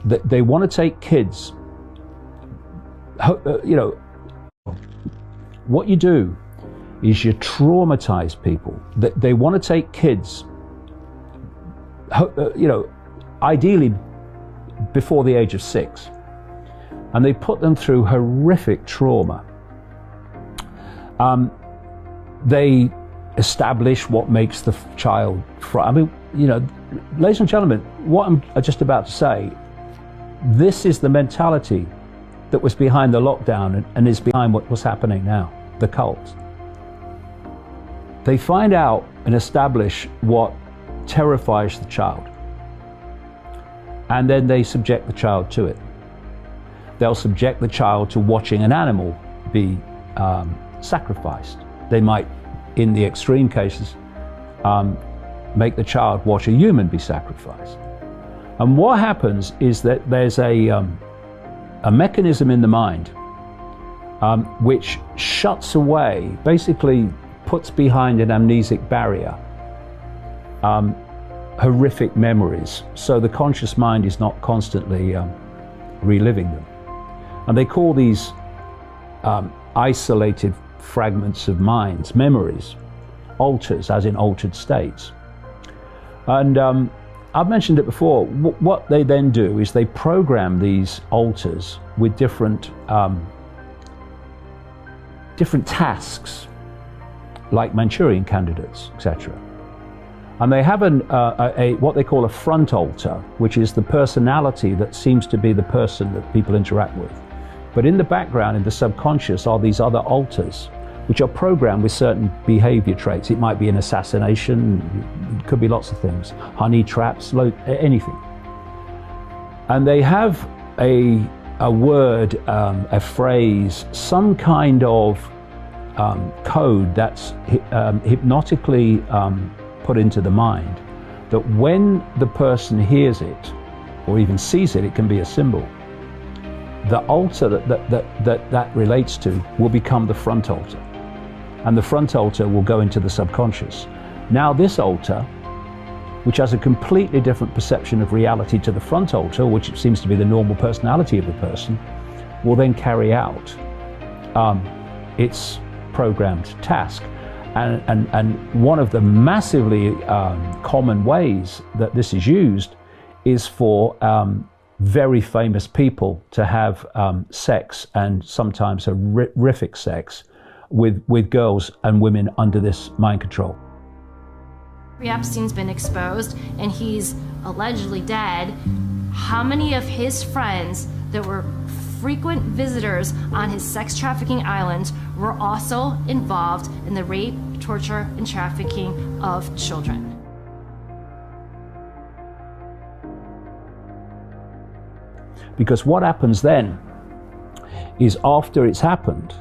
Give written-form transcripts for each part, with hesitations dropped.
They want to take kids, you know, what you do is you traumatize people. They want to take kids, you know, ideally before the age of 6, and they put them through horrific trauma. They establish what makes the child I mean, you know, ladies and gentlemen, what I'm just about to say, this is the mentality that was behind the lockdown and is behind what was happening now, the cult. They find out and establish what terrifies the child, and then they subject the child to it. They'll subject the child to watching an animal be sacrificed. They might, in the extreme cases, make the child watch a human be sacrificed. And what happens is that there's a mechanism in the mind which shuts away, basically puts behind an amnesic barrier horrific memories, so the conscious mind is not constantly reliving them. And they call these isolated fragments of minds, memories, alters, as in altered states. And I've mentioned it before. What they then do is they program these alters with different tasks, like Manchurian candidates, etc. And they have what they call a front altar, which is the personality that seems to be the person that people interact with. But in the background, in the subconscious, are these other alters, which are programmed with certain behavior traits. It might be an assassination, it could be lots of things, honey traps, anything. And they have a word, a phrase, some kind of code that's hypnotically put into the mind, that when the person hears it or even sees it, it can be a symbol. The altar that relates to will become the front altar, and the front altar will go into the subconscious. Now this altar, which has a completely different perception of reality to the front altar, which seems to be the normal personality of the person, will then carry out its programmed task. And one of the massively common ways that this is used is for very famous people to have sex, and sometimes horrific sex, with girls and women under this mind control. Epstein's been exposed and he's allegedly dead. How many of his friends that were frequent visitors on his sex trafficking island were also involved in the rape, torture, and trafficking of children? Because what happens then is, after it's happened,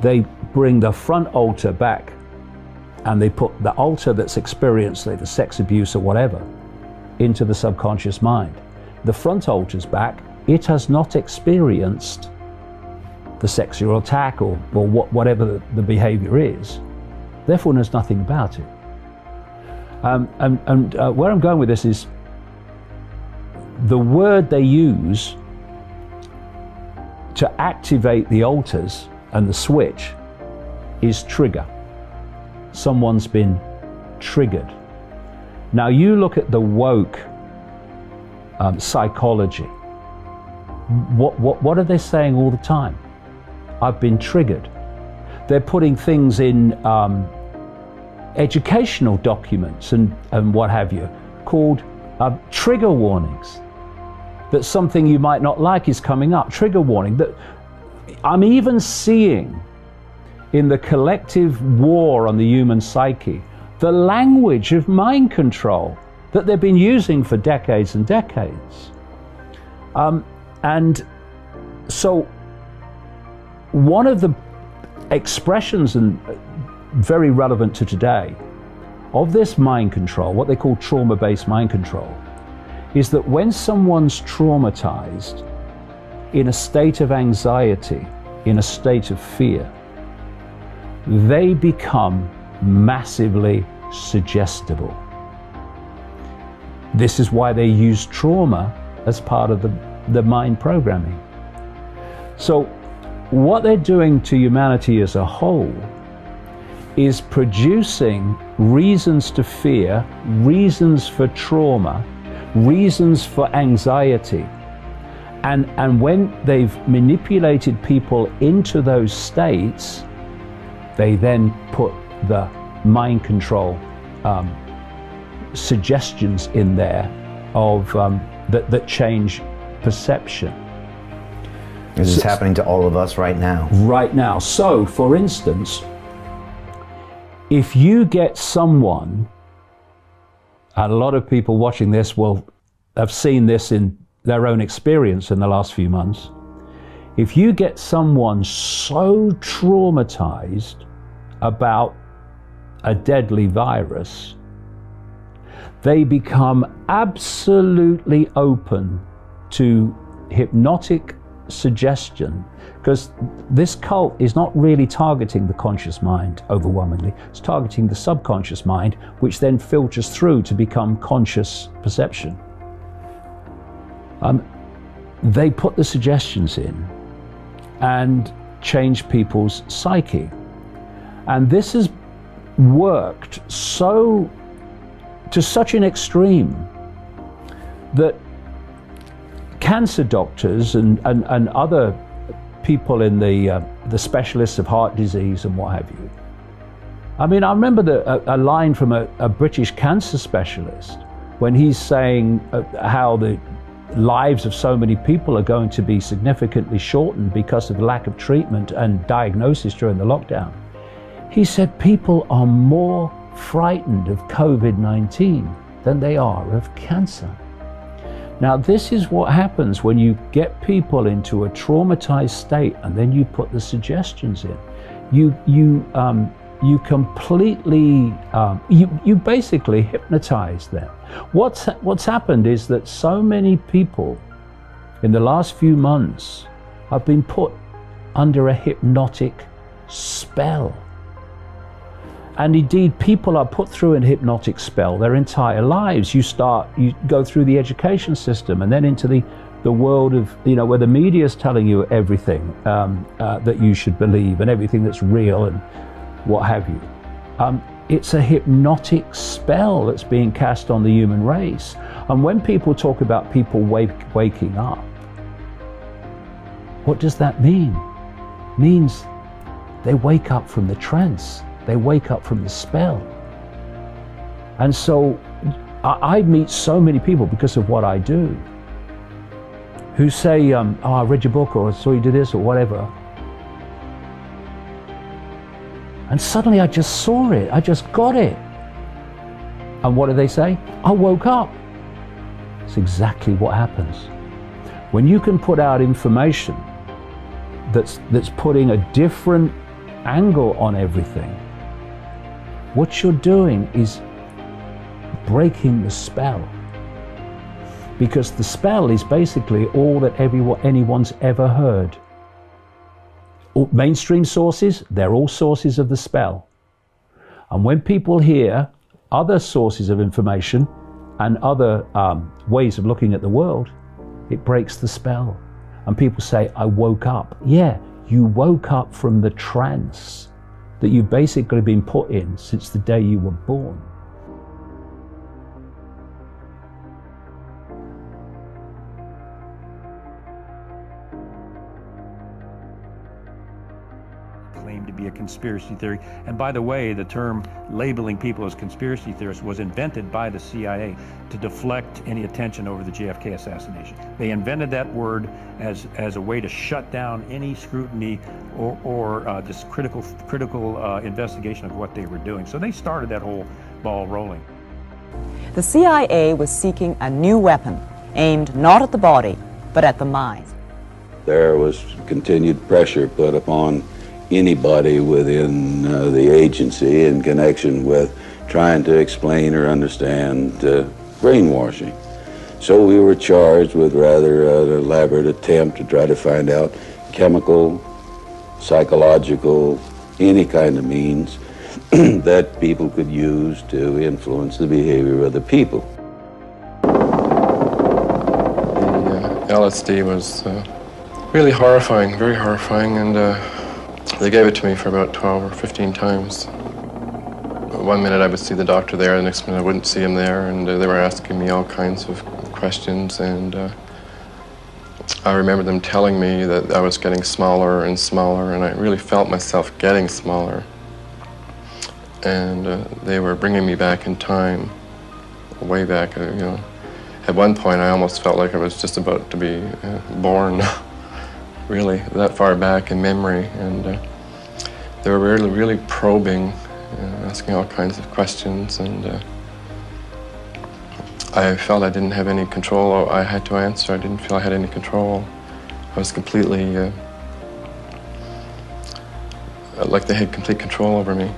they bring the front altar back, and they put the altar that's experienced, like the sex abuse or whatever, into the subconscious mind. The front altar's back, it has not experienced the sexual attack or whatever the behavior is, therefore knows nothing about it. Where I'm going with this is, the word they use to activate the altars and the switch is trigger. Someone's been triggered. Now you look at the woke psychology. What are they saying all the time? I've been triggered. They're putting things in educational documents and what have you, called trigger warnings, that something you might not like is coming up. Trigger warning. That I'm even seeing in the collective war on the human psyche the language of mind control that they've been using for decades and decades. And so one of the expressions, and very relevant to today, of this mind control, what they call trauma-based mind control, is that when someone's traumatized, in a state of anxiety, in a state of fear, they become massively suggestible. This is why they use trauma as part of the mind programming. So what they're doing to humanity as a whole is producing reasons to fear, reasons for trauma, reasons for anxiety. And when they've manipulated people into those states, they then put the mind control suggestions in there of that change perception. This is happening to all of us right now. Right now. So, for instance, if you get someone, and a lot of people watching this will have seen this in their own experience in the last few months, if you get someone so traumatized about a deadly virus, they become absolutely open to hypnotic suggestion, because this cult is not really targeting the conscious mind overwhelmingly. It's targeting the subconscious mind, which then filters through to become conscious perception. They put the suggestions in and change people's psyche. And this has worked to such an extreme that cancer doctors and other people in the specialists of heart disease and what have you. I mean, I remember a line from a British cancer specialist when he's saying how the lives of so many people are going to be significantly shortened because of the lack of treatment and diagnosis during the lockdown. He said people are more frightened of COVID-19 than they are of cancer. Now, this is what happens when you get people into a traumatized state and then you put the suggestions in. You completely, you basically hypnotize them. What's happened is that so many people in the last few months have been put under a hypnotic spell. And indeed, people are put through a hypnotic spell their entire lives. You go through the education system and then into the world of, where the media is telling you everything that you should believe and everything that's real and what have you. It's a hypnotic spell that's being cast on the human race. And when people talk about people waking up, what does that mean? It means they wake up from the trance. They wake up from the spell. And so I meet so many people because of what I do who say, oh, I read your book, or I saw you do this, or whatever. And suddenly I just saw it, I just got it. And what do they say? I woke up. It's exactly what happens. When you can put out information that's putting a different angle on everything, what you're doing is breaking the spell. Because the spell is basically all that anyone's ever heard. All mainstream sources, they're all sources of the spell. And when people hear other sources of information and other ways of looking at the world, it breaks the spell. And people say, I woke up. Yeah, you woke up from the trance that you've basically been put in since the day you were born. Claimed to be a conspiracy theory. And by the way, the term labeling people as conspiracy theorists was invented by the CIA to deflect any attention over the JFK assassination. They invented that word as a way to shut down any scrutiny or just critical investigation of what they were doing. So they started that whole ball rolling. The CIA was seeking a new weapon aimed not at the body, but at the mind. There was continued pressure put upon anybody within the agency in connection with trying to explain or understand brainwashing. So we were charged with rather an elaborate attempt to try to find out chemical, psychological, any kind of means that people could use to influence the behavior of the people. LSD was really horrifying, very horrifying, and they gave it to me for about 12 or 15 times. One minute I would see the doctor there, the next minute I wouldn't see him there, and they were asking me all kinds of questions, and I remember them telling me that I was getting smaller and smaller, and I really felt myself getting smaller. And they were bringing me back in time, way back, you know. At one point I almost felt like I was just about to be born, really, that far back in memory, and they were really, really probing, asking all kinds of questions, and I felt I didn't have any control. I had to answer. I didn't feel I had any control. I was completely, like they had complete control over me.